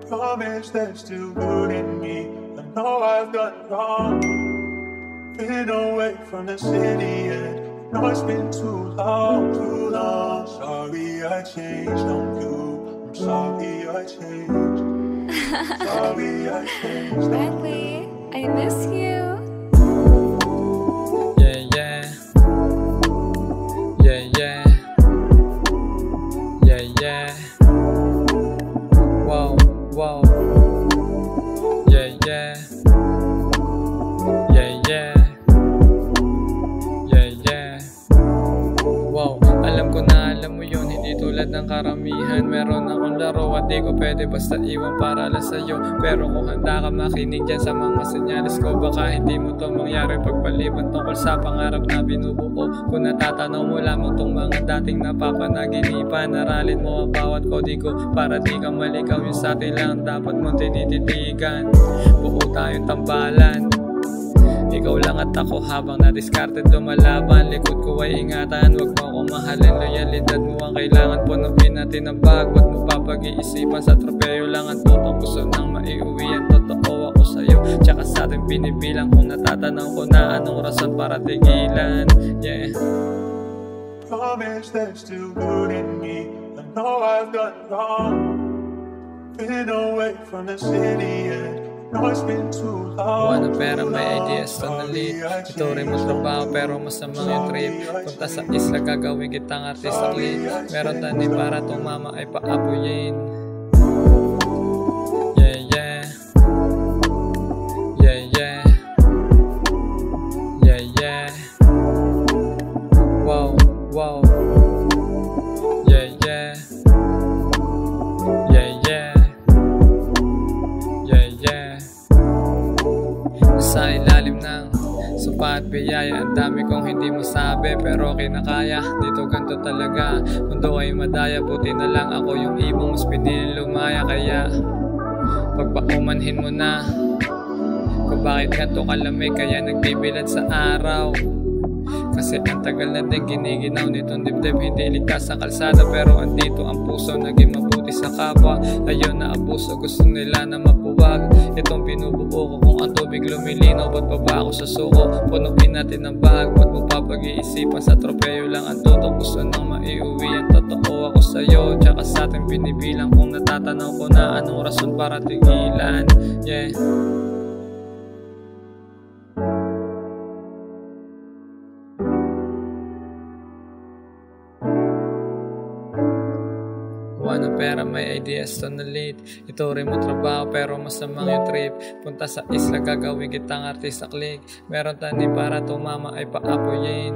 Promise there's still good in me. I know I've done wrong. Been away from the city and I know it's been too long, too long. Sorry I changed on you. I'm sorry I changed. Sorry I changed. Bradley, I miss you. Yeah, yeah. Yeah, yeah. Yeah, yeah. Wow, wow. Yeah, yeah. Yeah, yeah. Yeah, yeah. Wow, alam ko na alam mo yun, hindi tulad ng karamihan. Meron akong laro at di ko pwede basta iwan para lang sa'yo. Pero kung handa ka makinig dyan sa mga senyales ko, baka hindi mo to mangyari pagpaliban tungkol sa pangarap na binubuo. Kung natatanaw mo lamang tong mga dating napapanaginipan, aralin mo ang bawat kodigo para di ka maligaw. Yung sa atin lang dapat mong tinititigan. Buo tayong tambalan, ikaw lang at ako habang na-discarded lumalaban. Likod ko ay ingatan, wag mo akong mahalin. Loyalidad mo ang kailangan, punuin natin ang bag. Wag mo papag-iisipan, sa tropeyo lang ang tutok. Gusto nang maiuwi ang totoo ako sa'yo, tsaka sa atin binibilang. Kung natatanaw ko na anong rason para tigilan. Yeah. Promise there's still good in me. I know I've done wrong. Been away from the city and I know it's been too long. Buwan ng pera, may ideas on the lead. Ito rin mo trabaho pero masamang yung trip. Punta sa isla, gagawin kitang artista clean. Meron tanim para tumama ay paapuyin. Yeah, yeah. Yeah, yeah. Yeah, yeah. Wow, wow. Yeah, yeah. Yeah, yeah. Yeah, yeah. Sa ilalim ng sumpa at biyaya, ang dami kong hindi masabi pero kinakaya. Dito ganito talaga, mundo ay madaya. Buti na lang ako yung ibong mas pinili lumaya. Kaya pagpaumanhin mo na kung bakit ganito kalamig, kaya nagbibilad sa araw. Kasi ang tagal na din giniginaw nitong dibdib. Hindi ligtas sa kalsada pero andito ang puso, naging mabuti sa kapwa. Ayaw na abuso, gusto nila na mapuwag. Itong pinubuo ko kung ang tubig lumilinaw. Ba't pa ba ako sa suko? Punuin natin ang bag. Ba't mo papag-iisipan, sa tropeyo lang ang tutok. Gusto nang maiuwi ang totoo ako sa'yo, tsaka sa atin binibilang. Kung natatanaw ko na anong rason para tigilan. Yeah. Ng pera, may ideas on the lead. Ito rin mo trabaho pero masamang yung trip. Punta sa isla, gagawin kitang artista click. Meron tanim para tumama ay paapuyin.